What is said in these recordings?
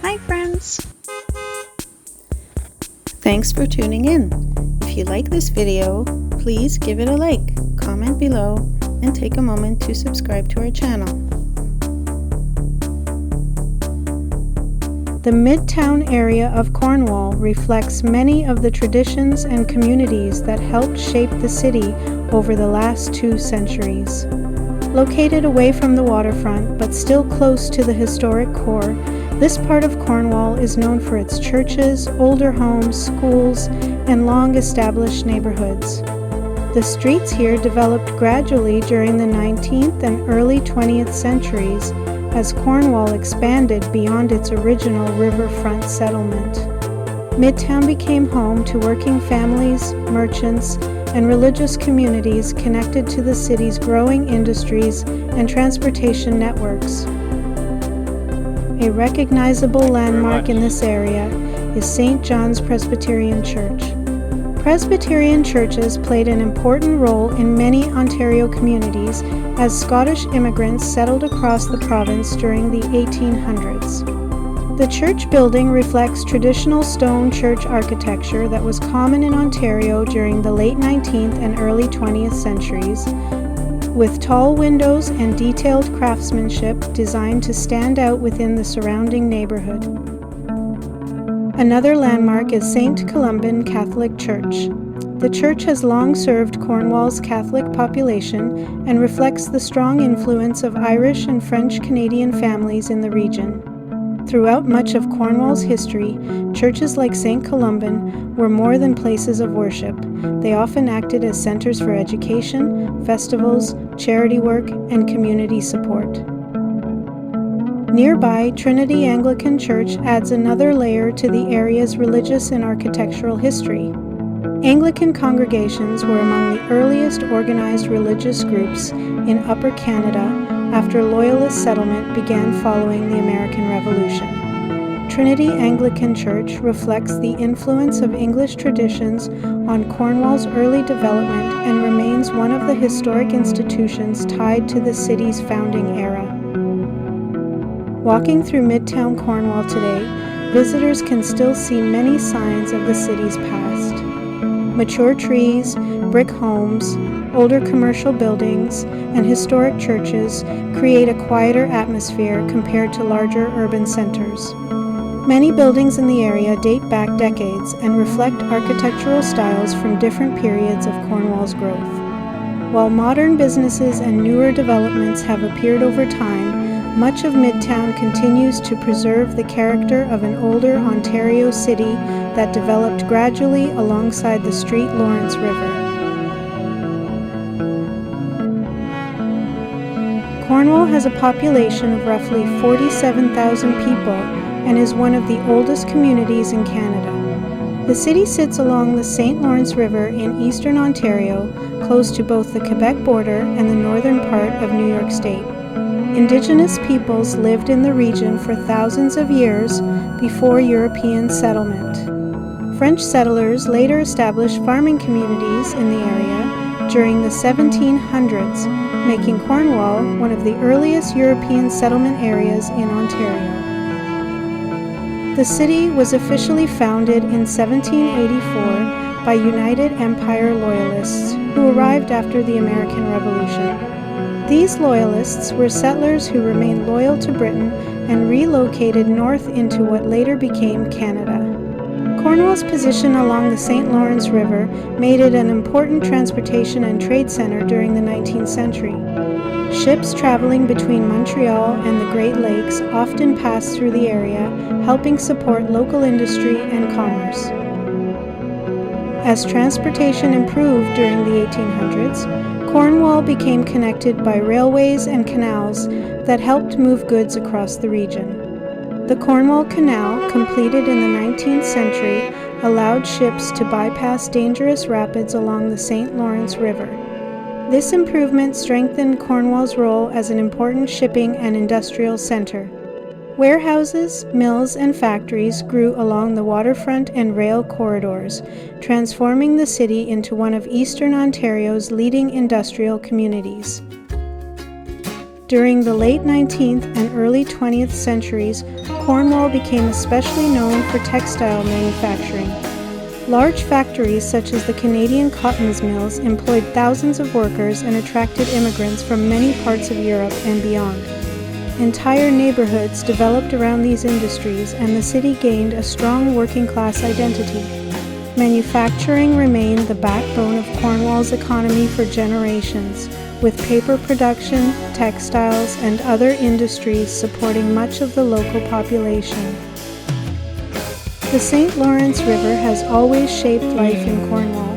Hi friends! Thanks for tuning in. If you like this video, please give it a like, comment below, and take a moment to subscribe to our channel. The Midtown area of Cornwall reflects many of the traditions and communities that helped shape the city over the last 2 centuries. Located away from the waterfront, but still close to the historic core, this part of Cornwall is known for its churches, older homes, schools, and long-established neighborhoods. The streets here developed gradually during the 19th and early 20th centuries as Cornwall expanded beyond its original riverfront settlement. Midtown became home to working families, merchants, and religious communities connected to the city's growing industries and transportation networks. A recognizable landmark in this area is St. John's Presbyterian Church. Presbyterian churches played an important role in many Ontario communities as Scottish immigrants settled across the province during the 1800s. The church building reflects traditional stone church architecture that was common in Ontario during the late 19th and early 20th centuries, with tall windows and detailed craftsmanship designed to stand out within the surrounding neighborhood. Another landmark is St. Columban Catholic Church. The church has long served Cornwall's Catholic population and reflects the strong influence of Irish and French Canadian families in the region. Throughout much of Cornwall's history, churches like St. Columban were more than places of worship. They often acted as centers for education, festivals, charity work, and community support. Nearby, Trinity Anglican Church adds another layer to the area's religious and architectural history. Anglican congregations were among the earliest organized religious groups in Upper Canada after Loyalist settlement began following the American Revolution. Trinity Anglican Church reflects the influence of English traditions on Cornwall's early development and remains one of the historic institutions tied to the city's founding era. Walking through Midtown Cornwall today, visitors can still see many signs of the city's past. Mature trees, brick homes, older commercial buildings, and historic churches create a quieter atmosphere compared to larger urban centers. Many buildings in the area date back decades and reflect architectural styles from different periods of Cornwall's growth. While modern businesses and newer developments have appeared over time, much of Midtown continues to preserve the character of an older Ontario city that developed gradually alongside the St. Lawrence River. Cornwall has a population of roughly 47,000 people and is one of the oldest communities in Canada. The city sits along the St. Lawrence River in eastern Ontario, close to both the Quebec border and the northern part of New York State. Indigenous peoples lived in the region for thousands of years before European settlement. French settlers later established farming communities in the area during the 1700s, making Cornwall one of the earliest European settlement areas in Ontario. The city was officially founded in 1784 by United Empire Loyalists who arrived after the American Revolution. These Loyalists were settlers who remained loyal to Britain and relocated north into what later became Canada. Cornwall's position along the St. Lawrence River made it an important transportation and trade center during the 19th century. Ships traveling between Montreal and the Great Lakes often passed through the area, helping support local industry and commerce. As transportation improved during the 1800s, Cornwall became connected by railways and canals that helped move goods across the region. The Cornwall Canal, completed in the 19th century, allowed ships to bypass dangerous rapids along the St. Lawrence River. This improvement strengthened Cornwall's role as an important shipping and industrial center. Warehouses, mills, and factories grew along the waterfront and rail corridors, transforming the city into one of Eastern Ontario's leading industrial communities. During the late 19th and early 20th centuries, Cornwall became especially known for textile manufacturing. Large factories such as the Canadian cotton mills employed thousands of workers and attracted immigrants from many parts of Europe and beyond. Entire neighborhoods developed around these industries, and the city gained a strong working-class identity. Manufacturing remained the backbone of Cornwall's economy for generations, with paper production, textiles, and other industries supporting much of the local population. The St. Lawrence River has always shaped life in Cornwall.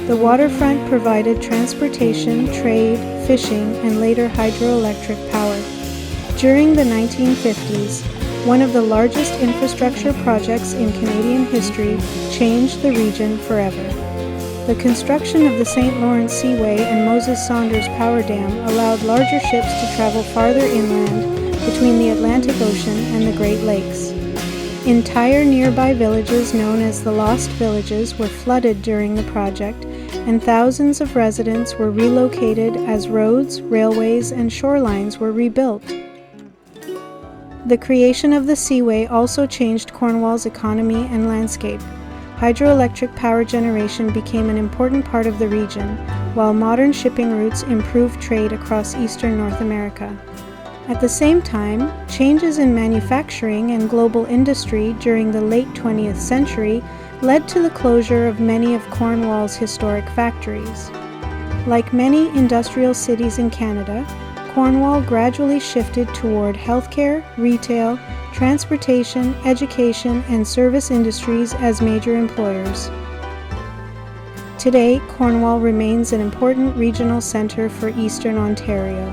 The waterfront provided transportation, trade, fishing, and later hydroelectric power. During the 1950s, one of the largest infrastructure projects in Canadian history changed the region forever. The construction of the St. Lawrence Seaway and Moses Saunders Power Dam allowed larger ships to travel farther inland between the Atlantic Ocean and the Great Lakes. Entire nearby villages known as the Lost Villages were flooded during the project, and thousands of residents were relocated as roads, railways, and shorelines were rebuilt. The creation of the Seaway also changed Cornwall's economy and landscape. Hydroelectric power generation became an important part of the region, while modern shipping routes improved trade across eastern North America. At the same time, changes in manufacturing and global industry during the late 20th century led to the closure of many of Cornwall's historic factories. Like many industrial cities in Canada, Cornwall gradually shifted toward healthcare, retail, transportation, education, and service industries as major employers. Today, Cornwall remains an important regional center for Eastern Ontario.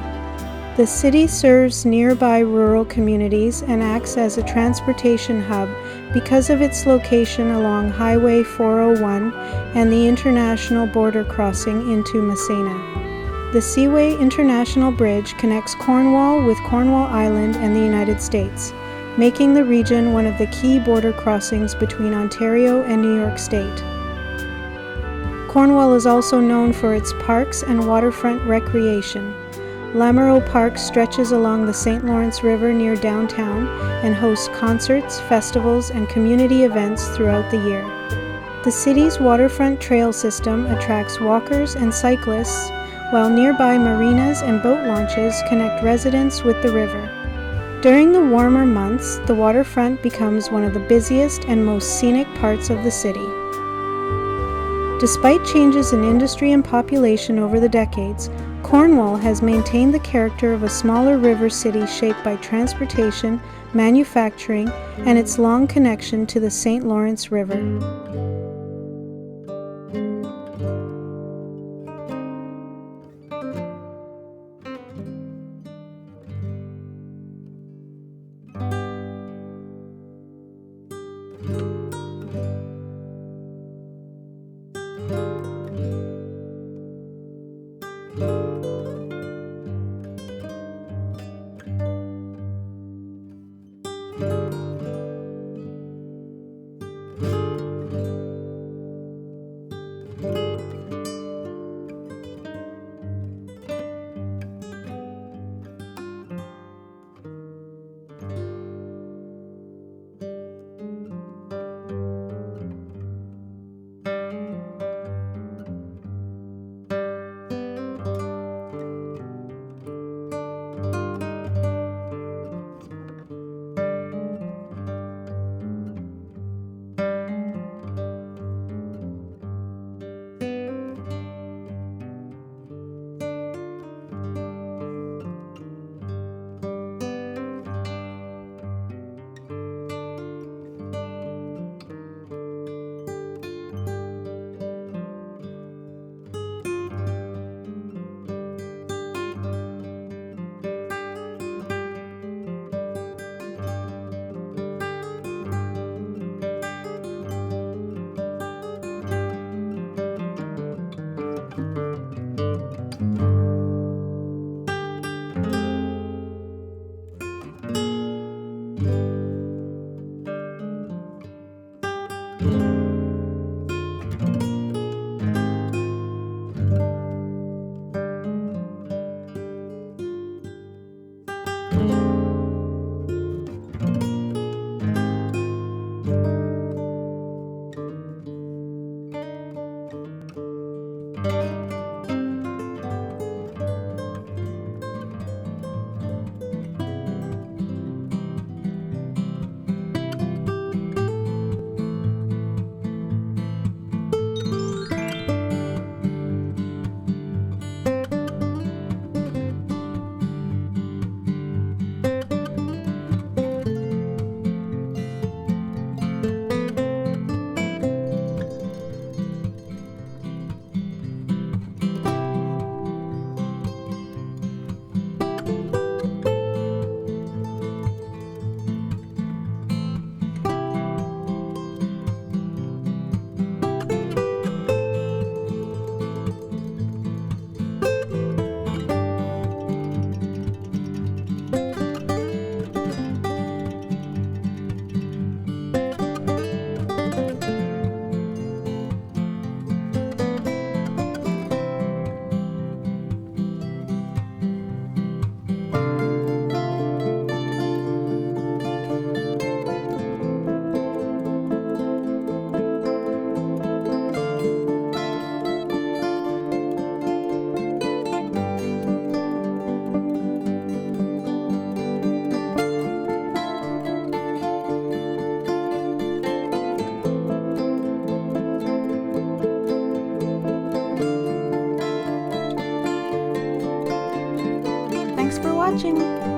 The city serves nearby rural communities and acts as a transportation hub because of its location along Highway 401 and the international border crossing into Massena. The Seaway International Bridge connects Cornwall with Cornwall Island and the United States, making the region one of the key border crossings between Ontario and New York State. Cornwall is also known for its parks and waterfront recreation. Lamoureux Park stretches along the St. Lawrence River near downtown and hosts concerts, festivals, and community events throughout the year. The city's waterfront trail system attracts walkers and cyclists, while nearby marinas and boat launches connect residents with the river. During the warmer months, the waterfront becomes one of the busiest and most scenic parts of the city. Despite changes in industry and population over the decades, Cornwall has maintained the character of a smaller river city shaped by transportation, manufacturing, and its long connection to the St. Lawrence River. watching!